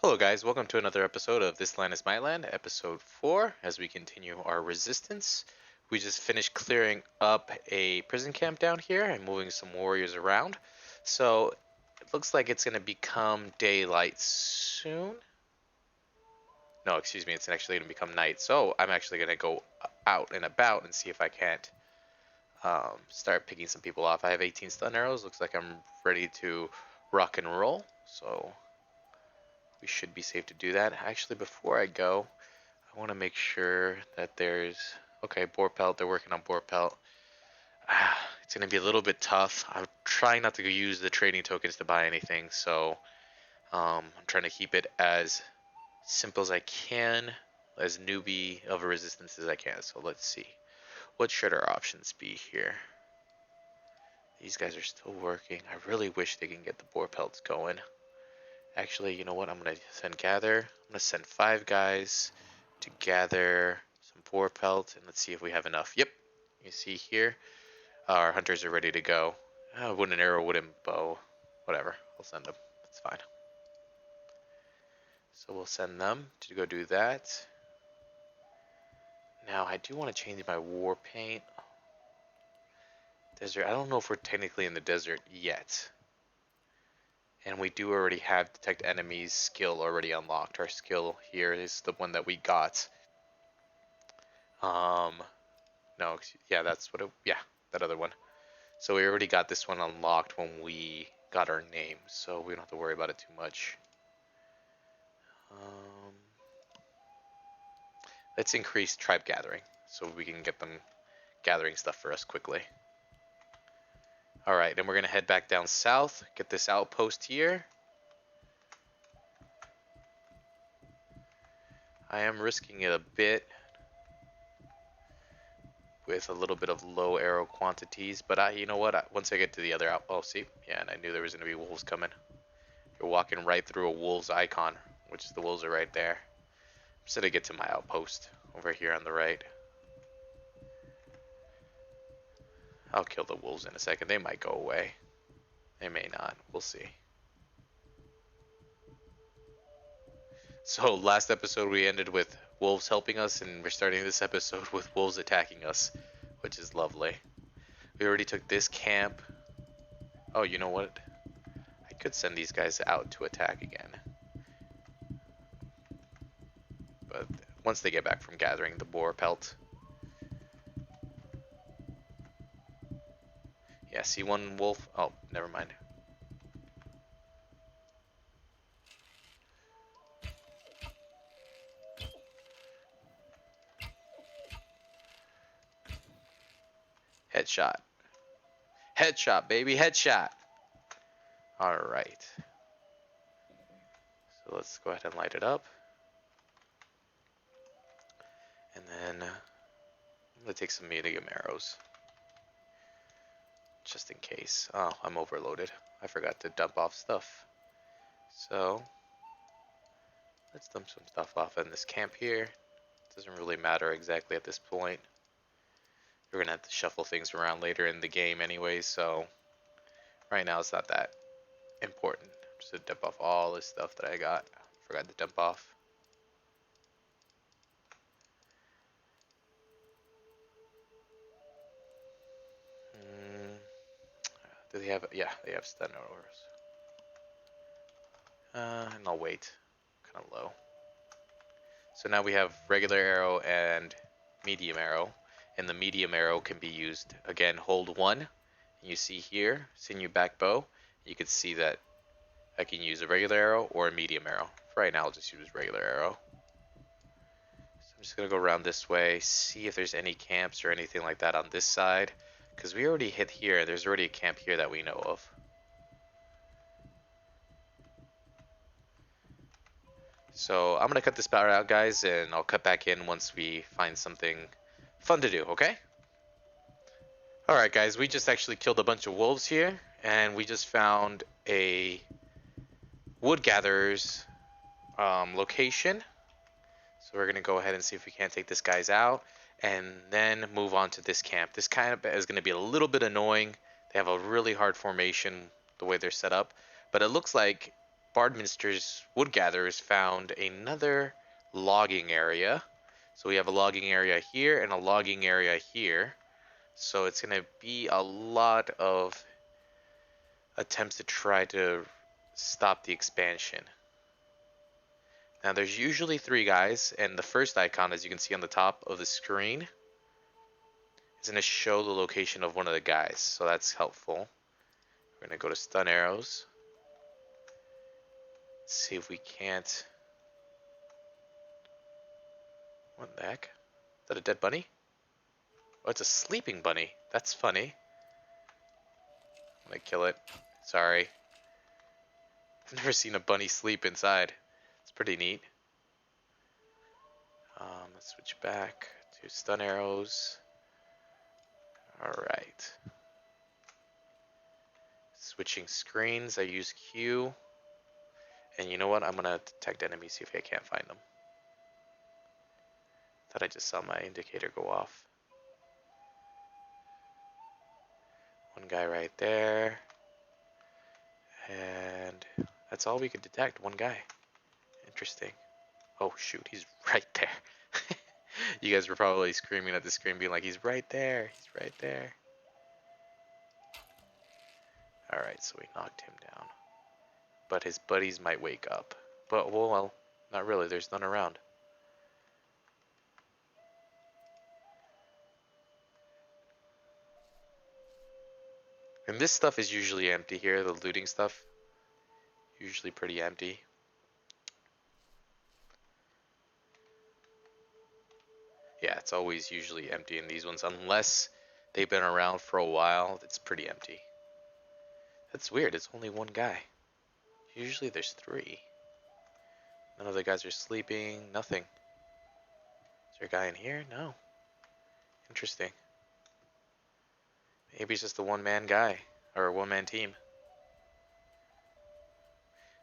Hello guys, welcome to another episode of This Land is My Land, episode 4, as we continue our resistance. We just finished clearing up a prison camp down here and moving some warriors around. So, it looks like it's going to become daylight soon. No, excuse me, it's actually going to become night. So, I'm actually going to go out and about and see if I can't start picking some people off. I have 18 stun arrows, looks like I'm ready to rock and roll. So, we should be safe to do that. Actually, before I go, I want to make sure that there's... Okay, boar pelt. They're working on boar pelt. It's going to be a little bit tough. I'm trying not to use the trading tokens to buy anything, so I'm trying to keep it as simple as I can, as newbie of a resistance as I can. So let's see. What should our options be here? These guys are still working. I really wish they can get the boar pelts going. Actually, you know what? I'm going to send gather. I'm going to send 5 guys to gather some boar pelt, and let's see if we have enough. Yep, you see here, our hunters are ready to go. Wooden arrow, wooden bow, whatever. I'll send them. That's fine. So we'll send them to go do that. Now, I do want to change my war paint. Desert. I don't know if we're technically in the desert yet. And we do already have detect enemies skill already unlocked. Our skill here is the one that we got. No, yeah, that's what it, yeah, that other one. So we already got this one unlocked when we got our name, so we don't have to worry about it too much. Let's increase tribe gathering, so we can get them gathering stuff for us quickly. Alright, then we're going to head back down south, get this outpost here. I am risking it a bit with a little bit of low arrow quantities, but you know what? Once I get to the other oh, see? Yeah, and I knew there was going to be wolves coming. You're walking right through a wolves icon, which is the wolves are right there. I'm just going to get to my outpost over here on the right. I'll kill the wolves in a second. They might go away. They may not. We'll see. So last episode we ended with wolves helping us, and we're starting this episode with wolves attacking us, which is lovely. We already took this camp. Oh, you know what? I could send these guys out to attack again. But once they get back from gathering the boar pelt. Yeah, see one wolf? Oh, never mind. Headshot. Headshot, baby, headshot. Alright. So let's go ahead and light it up. And then I'm going to take some medium arrows. Just in case. Oh, I'm overloaded. I forgot to dump off stuff. So, let's dump some stuff off in this camp here. It doesn't really matter exactly at this point. We're going to have to shuffle things around later in the game anyway, so right now it's not that important. I'm just going to dump off all this stuff that I got. Forgot to dump off. Do they have... Yeah, they have stun arrows. And I'll wait. Kind of low. So now we have regular arrow and medium arrow. And the medium arrow can be used, again, hold 1. You see here, sinew back bow. You can see that I can use a regular arrow or a medium arrow. For right now, I'll just use regular arrow. So I'm just going to go around this way, see if there's any camps or anything like that on this side. Because we already hit here. There's already a camp here that we know of. So I'm going to cut this part out, guys, and I'll cut back in once we find something fun to do, okay? Alright, guys, we just actually killed a bunch of wolves here, and we just found a wood gatherer's location. So we're going to go ahead and see if we can't take this guy's out, and then move on to this camp. This kind of is going to be a little bit annoying. They have a really hard formation the way they're set up, but it looks like Bardminster's wood gatherers found another logging area. So we have a logging area here and a logging area here. So it's going to be a lot of attempts to try to stop the expansion. Now there's usually 3 guys, and the first icon, as you can see on the top of the screen, is going to show the location of one of the guys. So that's helpful. We're going to go to stun arrows. See if we can't. What the heck? Is that a dead bunny? Oh, it's a sleeping bunny. That's funny. I'm gonna kill it. Sorry. I've never seen a bunny sleep inside. It's pretty neat. Let's switch back to stun arrows. Alright. Switching screens, I use Q. And you know what? I'm gonna detect enemies, see if I can't find them. Thought I just saw my indicator go off. One guy right there. And that's all we could detect, one guy. Interesting. Oh shoot, he's right there. You guys were probably screaming at the screen being like, he's right there, he's right there. Alright, so we knocked him down. But his buddies might wake up. But, well, not really, there's none around. And this stuff is usually empty here, the looting stuff. Usually pretty empty. Yeah, it's always usually empty in these ones, unless they've been around for a while, it's pretty empty. That's weird, it's only one guy. Usually there's 3. None of the guys are sleeping, nothing. Is there a guy in here? No. Interesting. Maybe it's just a one-man guy, or a one-man team.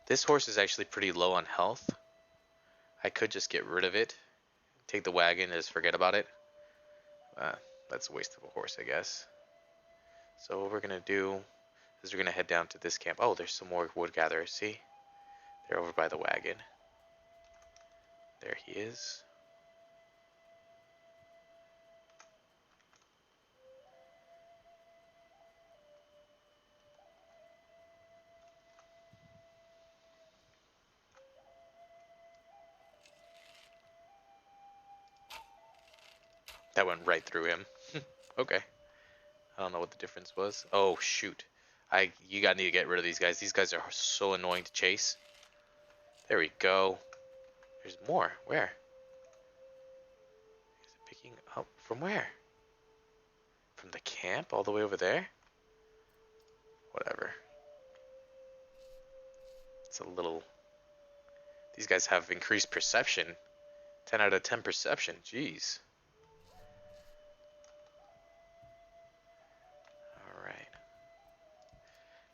This horse is actually pretty low on health. I could just get rid of it. Take the wagon and just forget about it. That's a waste of a horse, I guess. So what we're going to do is we're going to head down to this camp. Oh, there's some more wood gatherers, see? They're over by the wagon. There he is. That went right through him. Okay. I don't know what the difference was. Oh, shoot. You gotta need to get rid of these guys. These guys are so annoying to chase. There we go. There's more. Where? Is it picking up? From where? From the camp all the way over there? Whatever. It's a little... These guys have increased perception. 10 out of 10 perception. Jeez.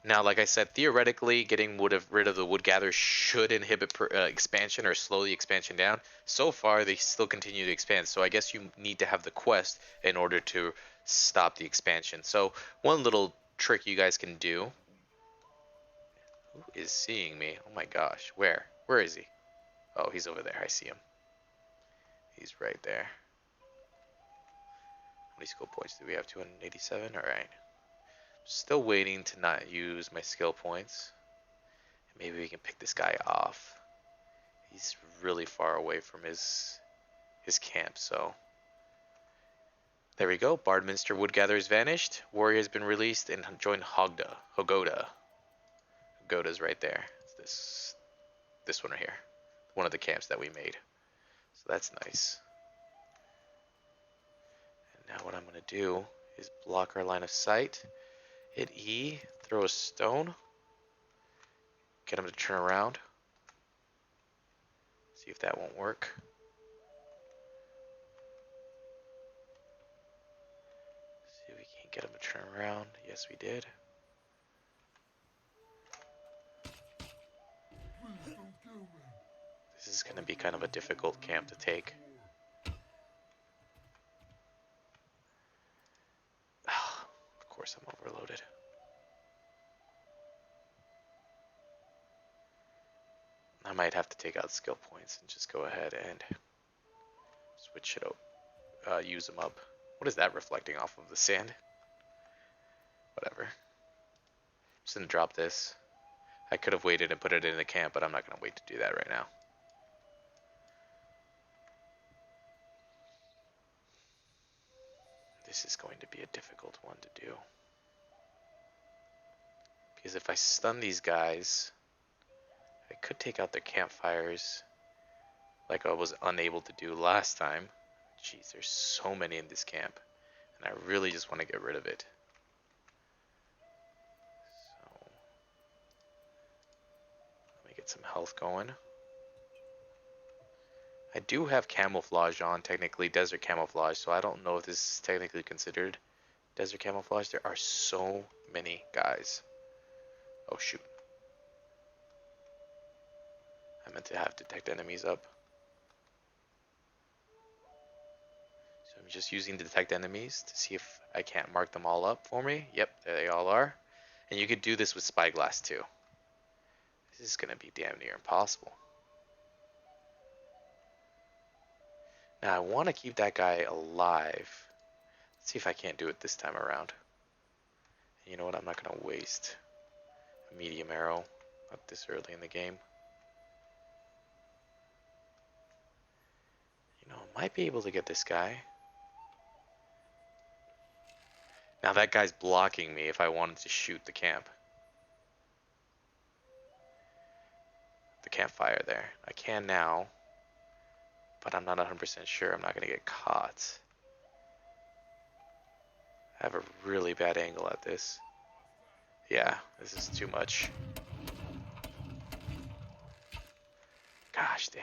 Now, like I said, theoretically, getting rid of the wood gather should inhibit expansion or slow the expansion down. So far, they still continue to expand. So I guess you need to have the quest in order to stop the expansion. So one little trick you guys can do. Who is seeing me? Oh my gosh. Where? Where is he? Oh, he's over there. I see him. He's right there. How many skill points do we have? 287? Alright. Still waiting to not use my skill points. Maybe we can pick this guy off. He's really far away from his camp, so. There we go. Bardminster Woodgather's vanished. Warrior has been released and joined Hogoda. Hogoda's right there. It's this one right here. One of the camps that we made. So that's nice. And now what I'm going to do is block our line of sight. Hit E, throw a stone, get him to turn around. See if that won't work. See if we can't get him to turn around. Yes, we did. This is going to be kind of a difficult camp to take. Of course I'm overloaded. I might have to take out skill points and just go ahead and switch it up, use them up. What is that reflecting off of the sand? Whatever. Just gonna drop this. I could have waited and put it in the camp, but I'm not gonna wait to do that right now. This is going to be a difficult one to do. Because if I stun these guys, I could take out their campfires like I was unable to do last time. Jeez, there's so many in this camp, and I really just want to get rid of it. So, let me get some health going. I do have camouflage on, technically desert camouflage, so I don't know if this is technically considered desert camouflage. There are so many guys. Oh shoot. I meant to have detect enemies up. So I'm just using detect enemies to see if I can't mark them all up for me. Yep, there they all are. And you could do this with spyglass too. This is gonna be damn near impossible. Now I want to keep that guy alive. Let's see if I can't do it this time around. And you know what? I'm not gonna waste a medium arrow not this early in the game. You know, I might be able to get this guy. Now that guy's blocking me if I wanted to shoot the camp. The campfire there. I can now, but I'm not 100% sure I'm not going to get caught. I have a really bad angle at this. Yeah, this is too much. Gosh dang.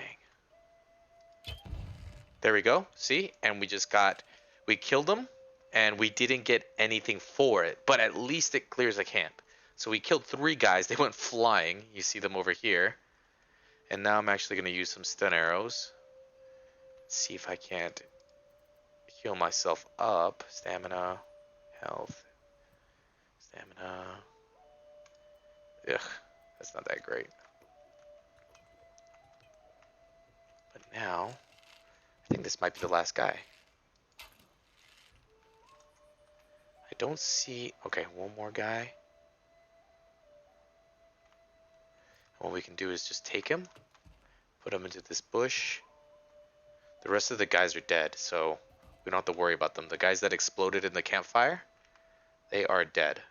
There we go. See? And we killed them, and we didn't get anything for it, but at least it clears a camp. So we killed 3 guys. They went flying. You see them over here. And now I'm actually going to use some stun arrows. See if I can't heal myself up. Stamina, health, stamina. Ugh, that's not that great. But now, I think this might be the last guy. I don't see... Okay, one more guy. What we can do is just take him, put him into this bush. The rest of the guys are dead, so we don't have to worry about them. The guys that exploded in the campfire, they are dead.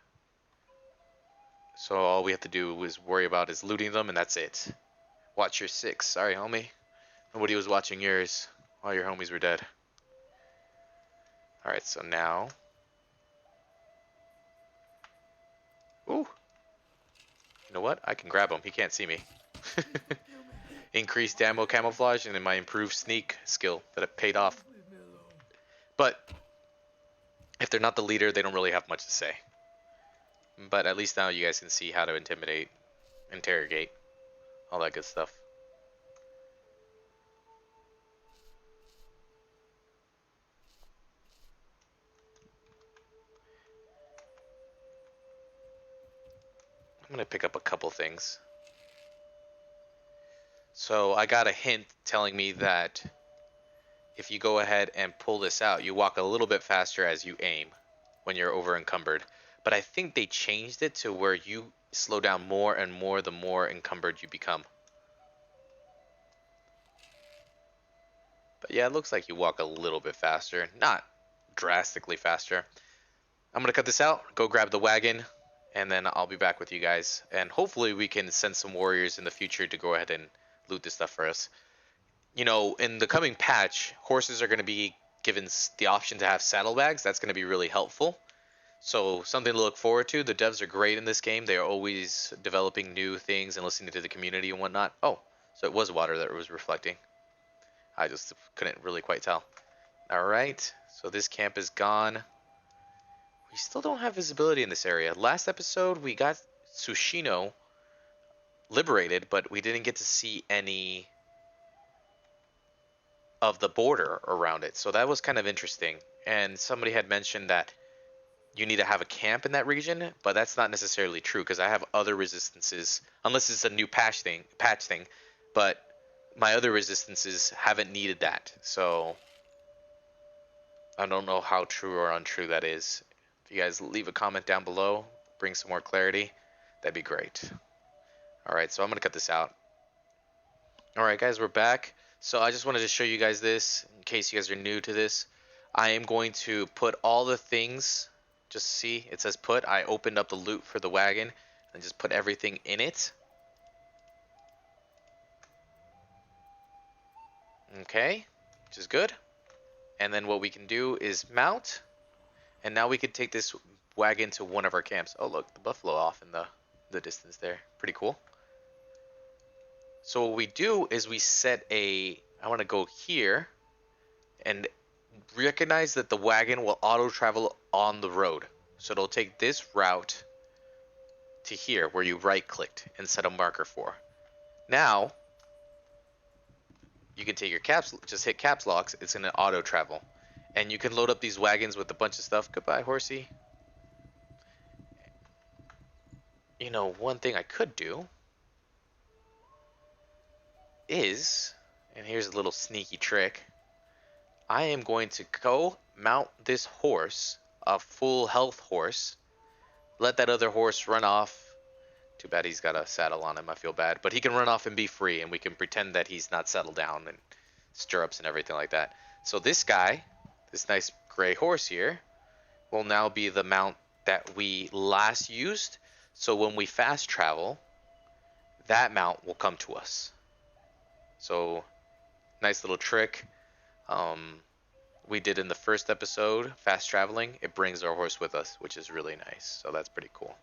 So all we have to do is worry about is looting them, and that's it. Watch your 6. Sorry, homie. Nobody was watching yours. All your homies were dead. Alright, so now... Ooh! You know what? I can grab him. He can't see me. Increased ammo camouflage and then my improved sneak skill that it paid off. But if they're not the leader, they don't really have much to say. But at least now you guys can see how to intimidate, interrogate, all that good stuff. I'm going to pick up a couple things. So I got a hint telling me that if you go ahead and pull this out, you walk a little bit faster as you aim when you're over encumbered. But I think they changed it to where you slow down more and more the more encumbered you become. But yeah, it looks like you walk a little bit faster, not drastically faster. I'm going to cut this out, go grab the wagon, and then I'll be back with you guys. And hopefully we can send some warriors in the future to go ahead and loot this stuff for us. You know, in the coming patch, horses are going to be given the option to have saddlebags. That's going to be really helpful. So something to look forward to. The devs are great in this game. They are always developing new things and listening to the community and whatnot. Oh, so it was water that was reflecting. I just couldn't really quite tell. All right, so this camp is gone. We still don't have visibility in this area. Last episode, we got Tsushino liberated, but we didn't get to see any of the border around it. So that was kind of interesting. And somebody had mentioned that you need to have a camp in that region, but that's not necessarily true because I have other resistances. Unless it's a new patch thing, but my other resistances haven't needed that. So I don't know how true or untrue that is. If you guys leave a comment down below, bring some more clarity, that'd be great. All right, so I'm gonna cut this out. All right, guys, we're back. So I just wanted to show you guys this in case you guys are new to this. I am going to put all the things, just see, it says put. I opened up the loot for the wagon and just put everything in it. Okay, which is good. And then what we can do is mount. And now we could take this wagon to one of our camps. Oh, look, the buffalo off in the distance there. Pretty cool. So what we do is we set a, I want to go here and recognize that the wagon will auto travel on the road. So it'll take this route to here where you right clicked and set a marker for. Now you can take your caps, just hit caps locks, it's going to auto travel. And you can load up these wagons with a bunch of stuff. Goodbye, horsey. You know, one thing I could do is, and here's a little sneaky trick, I am going to go mount this horse, a full health horse, let that other horse run off. Too bad he's got a saddle on him, I feel bad, but he can run off and be free, and we can pretend that he's not settled down and stirrups and everything like that. So this guy, this nice gray horse here, will now be the mount that we last used. So when we fast travel, that mount will come to us. So nice little trick we did in the first episode, fast traveling. It brings our horse with us, which is really nice. So that's pretty cool.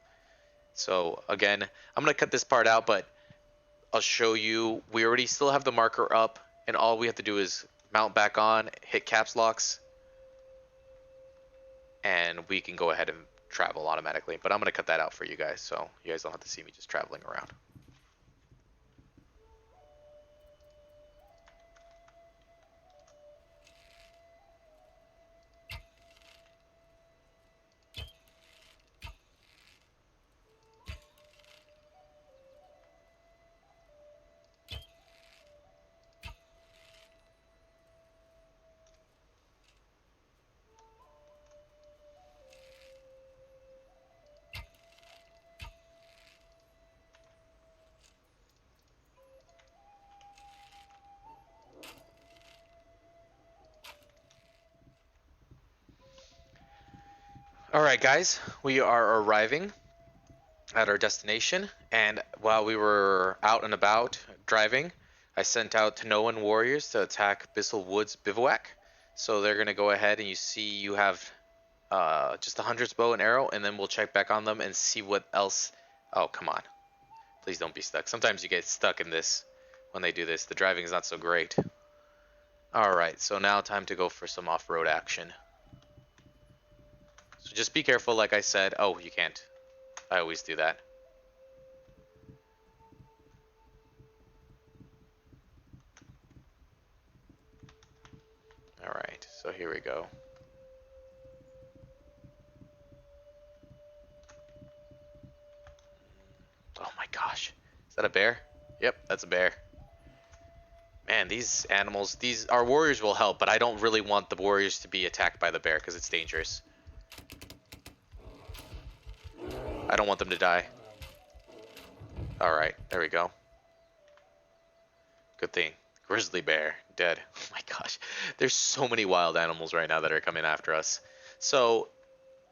So again, I'm going to cut this part out, but I'll show you. We already still have the marker up, and all we have to do is mount back on, hit caps locks, and we can go ahead and travel automatically. But I'm going to cut that out for you guys, so you guys don't have to see me just traveling around. Alright guys, we are arriving at our destination, and while we were out and about driving, I sent out Tanoan warriors to attack Bissell Woods Bivouac. So they're going to go ahead, and you see you have just a hunter's bow and arrow, and then we'll check back on them and see what else. Oh, come on. Please don't be stuck. Sometimes you get stuck in this when they do this. The driving is not so great. Alright, so now time to go for some off-road action. So just be careful, like I said. Oh, you can't. I always do that. Alright, so here we go. Oh my gosh. Is that a bear? Yep, that's a bear. Man, these animals, our warriors will help, but I don't really want the warriors to be attacked by the bear because it's dangerous. I don't want them to die. Alright, there we go. Good thing. Grizzly bear, dead. Oh my gosh. There's so many wild animals right now that are coming after us. So,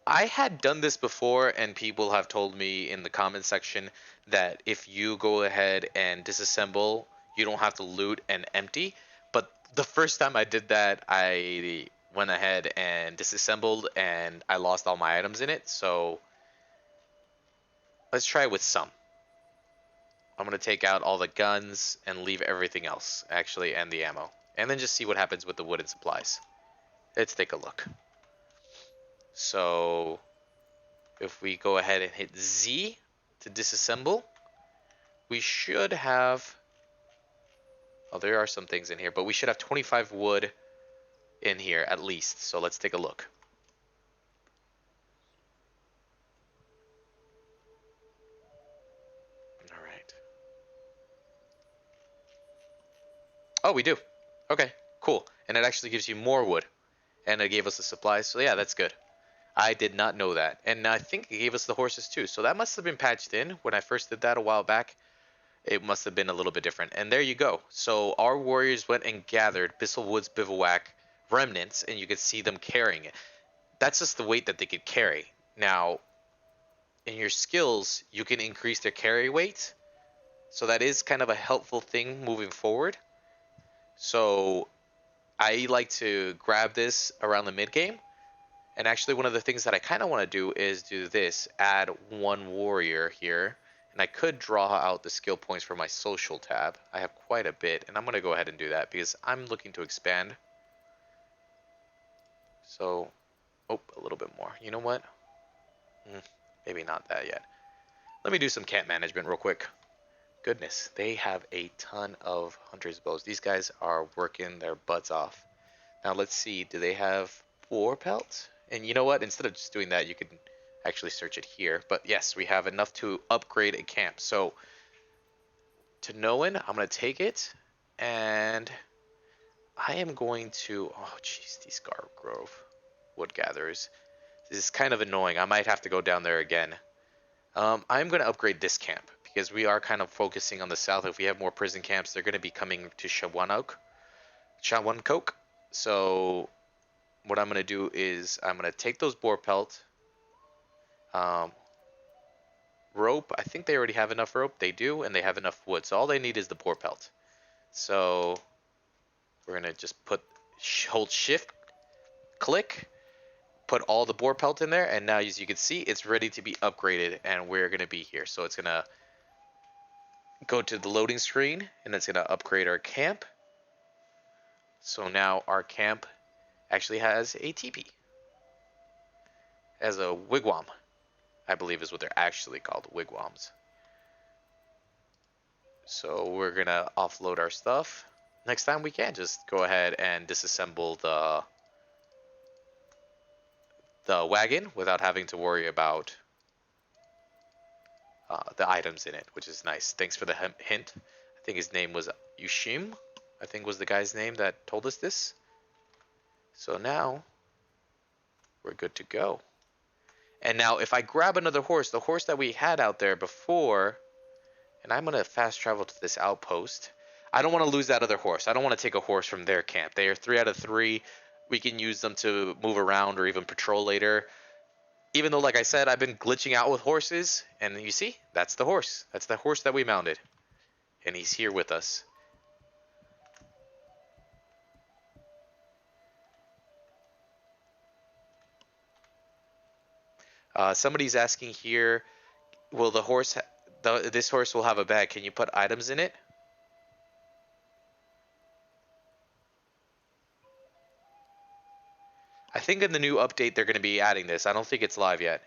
I had done this before, and people have told me in the comment section that if you go ahead and disassemble, you don't have to loot and empty. But the first time I did that, I went ahead and disassembled, and I lost all my items in it. So, let's try with some. I'm going to take out all the guns and leave everything else, actually, and the ammo. And then just see what happens with the wooden supplies. Let's take a look. So, if we go ahead and hit Z to disassemble, we should have... Oh, there are some things in here, but we should have 25 wood in here at least. So let's take a look. Oh, we do. Okay, cool. And it actually gives you more wood. And it gave us the supplies. So yeah, that's good. I did not know that. And I think it gave us the horses too. So that must have been patched in when I first did that a while back. It must have been a little bit different. And there you go. So our warriors went and gathered Bissellwood's bivouac remnants, and you could see them carrying it. That's just the weight that they could carry. Now, in your skills, you can increase their carry weight. So that is kind of a helpful thing moving forward. So I like to grab this around the mid game. And actually, one of the things that I kind of want to do is do this, add one warrior here. And I could draw out the skill points for my social tab. I have quite a bit, and I'm going to go ahead and do that because I'm looking to expand. So, oh, a little bit more. You know what? Maybe not that yet. Let me do some camp management real quick. Goodness, they have a ton of hunter's bows. These guys are working their butts off. Now let's see, do they have boar pelts? And you know what? Instead of just doing that, you can actually search it here. But yes, we have enough to upgrade a camp. So to Noan, I'm going to take it. And I am going to... Oh, jeez, these Grove wood gatherers. This is kind of annoying. I might have to go down there again. I'm going to upgrade this camp because we are kind of focusing on the south. If we have more prison camps, they're going to be coming to Shawancoke. So what I'm going to do is I'm going to take those boar pelt. Rope, I think they already have enough rope. They do, and they have enough wood. So all they need is the boar pelt. So we're going to just hold shift, click, put all the boar pelt in there. And now as you can see, it's ready to be upgraded. And we're going to be here. So it's going to go to the loading screen, and it's going to upgrade our camp. So now our camp actually has a teepee. As a wigwam, I believe is what they're actually called, wigwams. So we're gonna offload our stuff. Next time we can just go ahead and disassemble the wagon without having to worry about the items in it, which is nice. Thanks for the hint. I think his name was Yushim. I think was the guy's name that told us this. So now we're good to go. And now if I grab another horse, the horse that we had out there before, and I'm going to fast travel to this outpost. I don't want to lose that other horse. I don't want to take a horse from their camp. They are 3 out of 3. We can use them to move around or even patrol later. Even though, like I said, I've been glitching out with horses. And you see, that's the horse. That's the horse that we mounted. And he's here with us. Somebody's asking here, will the horse, this horse will have a bag. Can you put items in it? I think in the new update they're going to be adding this. I don't think it's live yet.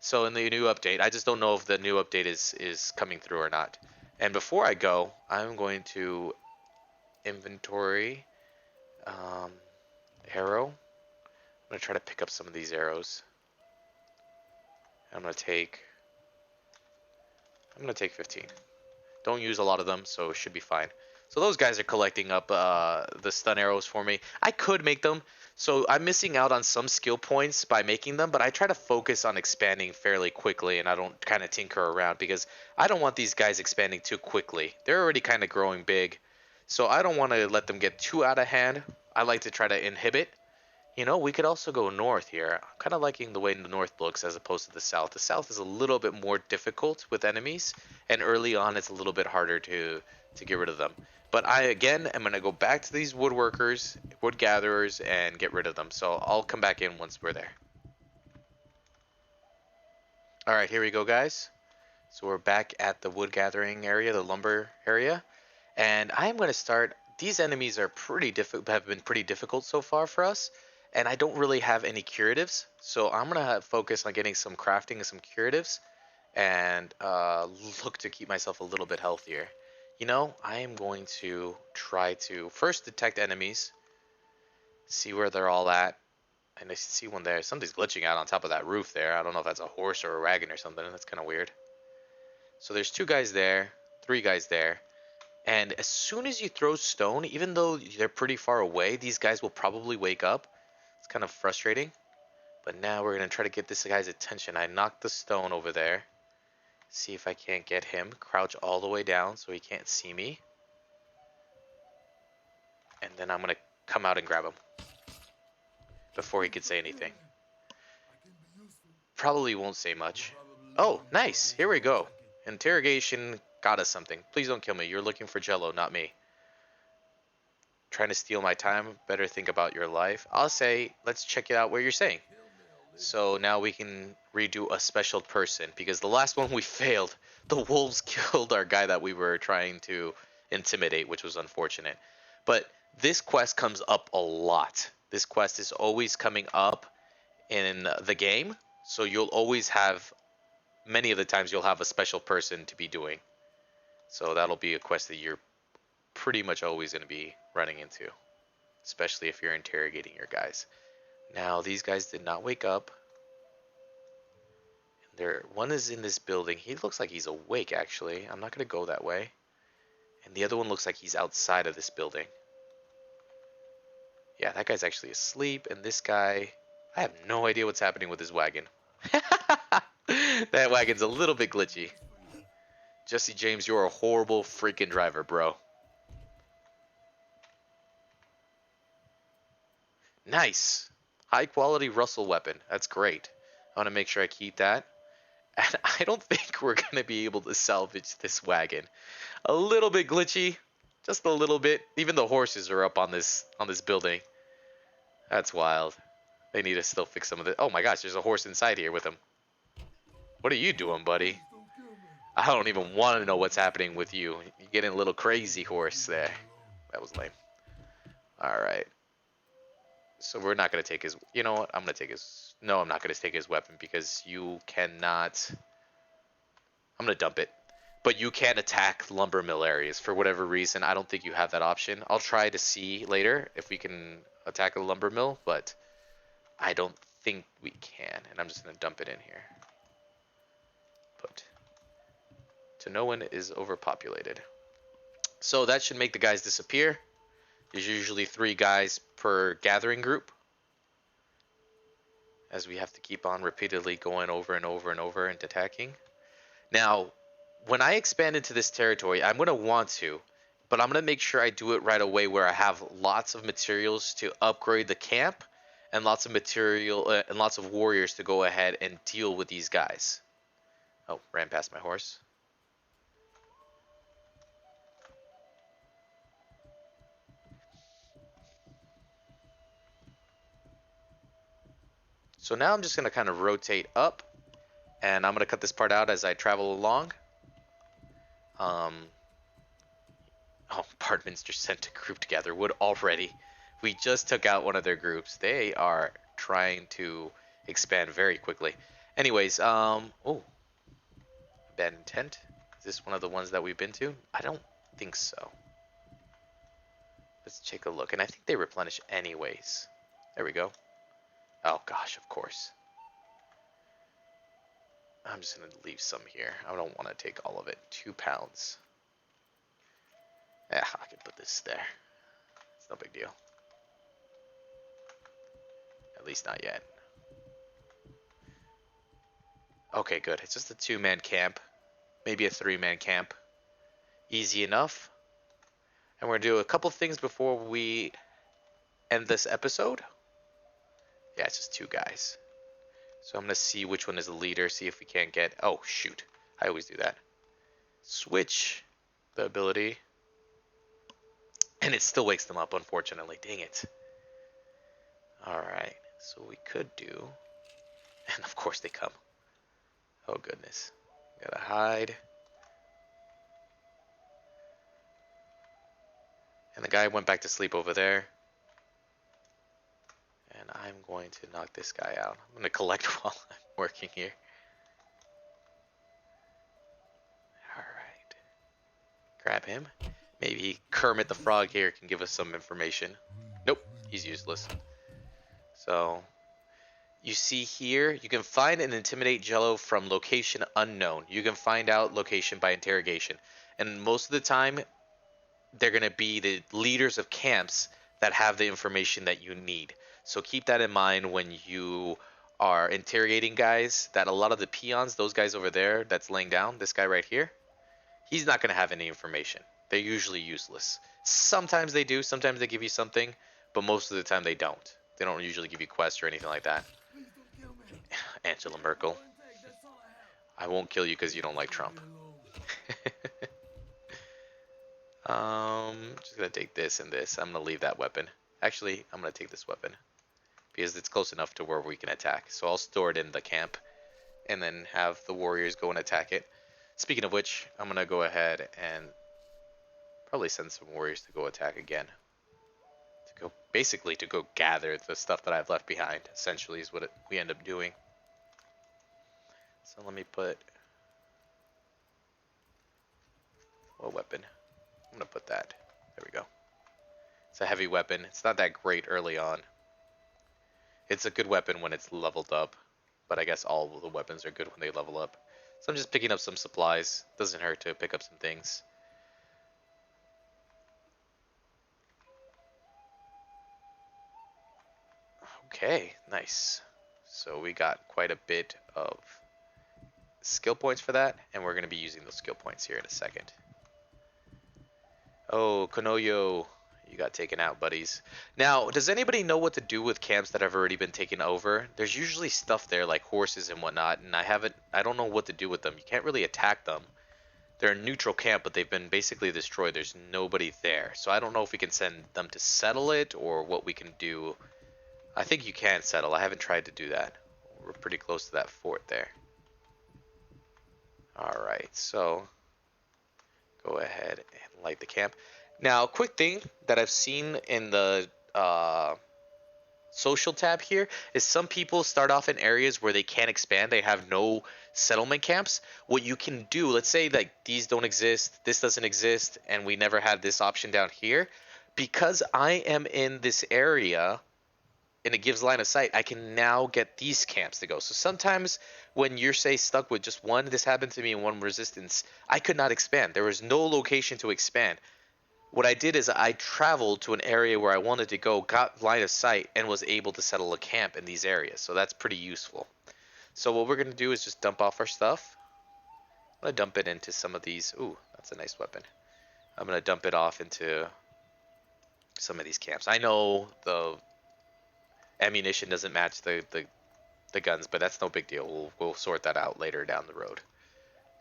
So in the new update, I just don't know if the new update is coming through or not. And before I go, I'm going to inventory arrow. I'm going to try to pick up some of these arrows. I'm going to take 15. Don't use a lot of them, so it should be fine. So those guys are collecting up the stun arrows for me. I could make them. So I'm missing out on some skill points by making them, but I try to focus on expanding fairly quickly, and I don't kind of tinker around because I don't want these guys expanding too quickly. They're already kind of growing big, so I don't want to let them get too out of hand. I like to try to inhibit. You know, we could also go north here. I'm kind of liking the way the north looks as opposed to the south. The south is a little bit more difficult with enemies, and early on it's a little bit harder to get rid of them. But I, again, am going to go back to these woodworkers, wood gatherers, and get rid of them. So I'll come back in once we're there. Alright, here we go, guys. So we're back at the wood gathering area, the lumber area. And I'm going to start... These enemies are have been pretty difficult so far for us. And I don't really have any curatives. So I'm going to focus on getting some crafting and some curatives. And look to keep myself a little bit healthier. You know, I am going to try to first detect enemies, see where they're all at, And I see one there. Something's glitching out on top of that roof there. I don't know if that's a horse or a wagon or something. That's kind of weird. So there's 2 guys there, 3 guys there. And as soon as you throw stone, even though they're pretty far away, these guys will probably wake up. It's kind of frustrating. But now we're going to try to get this guy's attention. I knocked the stone over there. See if I can't get him. Crouch all the way down so he can't see me. And then I'm going to come out and grab him before he could say anything. Probably won't say much. Oh, nice. Here we go. Interrogation got us something. Please don't kill me. You're looking for Jello, not me. Trying to steal my time. Better think about your life. I'll say, let's check it out what you're saying. So now we can redo a special person, because the last one we failed. The wolves killed our guy that we were trying to intimidate, which was unfortunate. But this quest comes up a lot. This quest is always coming up in the game, so you'll always have, many of the times you'll have a special person to be doing. So that'll be a quest that you're pretty much always going to be running into, especially if you're interrogating your guys. Now, these guys did not wake up. One is in this building. He looks like he's awake, actually. I'm not going to go that way. And the other one looks like he's outside of this building. Yeah, that guy's actually asleep. And this guy, I have no idea what's happening with his wagon. That wagon's a little bit glitchy. Jesse James, you're a horrible freaking driver, bro. Nice. High quality Russell weapon. That's great. I want to make sure I keep that. And I don't think we're going to be able to salvage this wagon. A little bit glitchy. Just a little bit. Even the horses are up on this building. That's wild. They need to still fix some of it. Oh my gosh, there's a horse inside here with him. What are you doing, buddy? I don't even want to know what's happening with you. You're getting a little crazy, horse there. That was lame. Alright. So we're not going to take his... You know what? I'm going to take his... No, I'm not going to take his weapon because you cannot... I'm going to dump it. But you can't attack lumber mill areas for whatever reason. I don't think you have that option. I'll try to see later if we can attack a lumber mill, but I don't think we can. And I'm just going to dump it in here. But to no one is overpopulated. So that should make the guys disappear. There's usually 3 guys per gathering group, as we have to keep on repeatedly going over and over and over and attacking. Now, when I expand into this territory, I'm going to want to, but I'm going to make sure I do it right away where I have lots of materials to upgrade the camp and lots of material and lots of warriors to go ahead and deal with these guys. Oh, ran past my horse. So now I'm just going to kind of rotate up, and I'm going to cut this part out as I travel along. Oh, Bardminster sent a group together. Wood already. We just took out one of their groups. They are trying to expand very quickly. Anyways, oh, abandoned tent. Is this one of the ones that we've been to? I don't think so. Let's take a look. And I think they replenish anyways. There we go. Oh gosh, of course. I'm just going to leave some here. I don't want to take all of it. 2 pounds. Yeah, I can put this there. It's no big deal. At least not yet. Okay, good. It's just a 2-man camp. Maybe a 3-man camp. Easy enough. And we're going to do a couple things before we end this episode. Yeah, it's just 2 guys. So I'm going to see which one is the leader, see if we can't get... Oh, shoot. I always do that. Switch the ability. And it still wakes them up, unfortunately. Dang it. Alright, so we could do... And of course they come. Oh, goodness. Gotta hide. And the guy went back to sleep over there. And I'm going to knock this guy out. I'm going to collect while I'm working here. Alright. Grab him. Maybe Kermit the Frog here can give us some information. Nope, he's useless. So, You see here, you can find and intimidate Jello from location unknown. You can find out location by interrogation. And most of the time, they're going to be the leaders of camps that have the information that you need. So keep that in mind when you are interrogating guys, that a lot of the peons, those guys over there that's laying down, this guy right here, he's not going to have any information. They're usually useless. Sometimes they do, sometimes they give you something, but most of the time they don't. They don't usually give you quests or anything like that. Angela Merkel. I won't kill you because you don't like Trump. Just gonna take this and this. I'm gonna leave that weapon. Actually, I'm gonna take this weapon because it's close enough to where we can attack. So I'll store it in the camp and then have the warriors go and attack it. Speaking of which, I'm gonna go ahead and probably send some warriors to go attack again. To go basically to go gather the stuff that I've left behind. Essentially, is what we end up doing. So let me put what weapon? I'm gonna put that. There we go. It's a heavy weapon. It's not that great early on. It's a good weapon when it's leveled up, but I guess all of the weapons are good when they level up. So I'm just picking up some supplies. Doesn't hurt to pick up some things. Okay, nice. So we got quite a bit of skill points for that, and we're going to be using those skill points here in a second. Oh, Konoyo, you got taken out, buddies. Now, does anybody know what to do with camps that have already been taken over? There's usually stuff there like horses and whatnot, and I don't know what to do with them. You can't really attack them. They're a neutral camp, but they've been basically destroyed. There's nobody there. So I don't know if we can send them to settle it or what we can do. I think you can settle. I haven't tried to do that. We're pretty close to that fort there. Alright, so go ahead and light the camp. Now, quick thing that I've seen in the social tab here is some people start off in areas where they can't expand. They have no settlement camps. What you can do, let's say like these don't exist, this doesn't exist, and we never had this option down here. Because I am in this area and it gives line of sight, I can now get these camps to go. So sometimes when you're, say, stuck with just one, this happened to me in one resistance, I could not expand. There was no location to expand. What I did is I traveled to an area where I wanted to go, got line of sight, and was able to settle a camp in these areas. So that's pretty useful. So what we're going to do is just dump off our stuff. I'm going to dump it into some of these. Ooh, that's a nice weapon. I'm going to dump it off into some of these camps. I know the ammunition doesn't match the guns, but that's no big deal. We'll sort that out later down the road.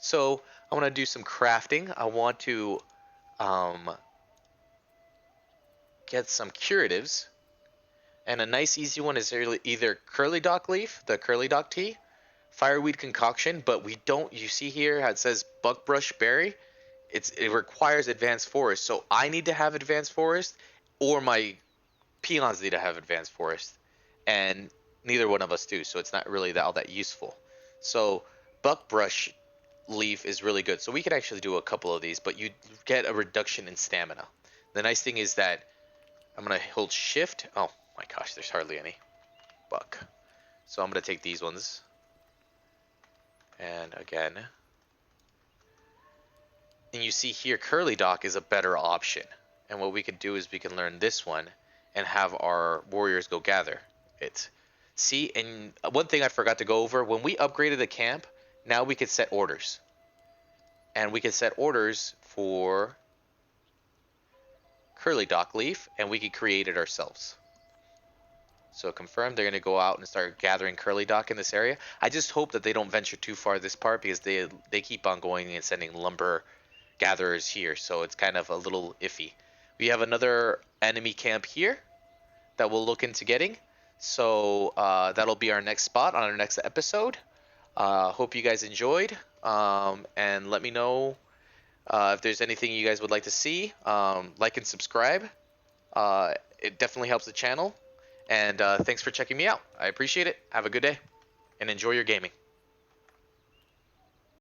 So I want to do some crafting. I want to get some curatives, and a nice easy one is either curly dock leaf, the curly dock tea, fireweed concoction, but we don't. You see here how it says buckbrush berry. It requires advanced forest, so I need to have advanced forest, or my peons need to have advanced forest, and neither one of us do, so it's not really all that useful. So buckbrush leaf is really good, so we could actually do a couple of these, but you get a reduction in stamina. The nice thing is that I'm gonna hold shift. Oh my gosh, there's hardly any buck, so I'm gonna take these ones, and again, and you see here curly dock is a better option, and what we could do is we can learn this one and have our warriors go gather it. See, and one thing I forgot to go over, when we upgraded the camp, now we could set orders. And we can set orders for curly dock leaf, and we could create it ourselves. So confirm they're going to go out and start gathering curly dock in this area. I just hope that they don't venture too far this part, because they keep on going and sending lumber gatherers here, so it's kind of a little iffy. We have another enemy camp here that we'll look into getting. So that'll be our next spot on our next episode. Hope you guys enjoyed, and let me know if there's anything you guys would like to see. Like and subscribe. It definitely helps the channel. And thanks for checking me out. I appreciate it. Have a good day, and enjoy your gaming.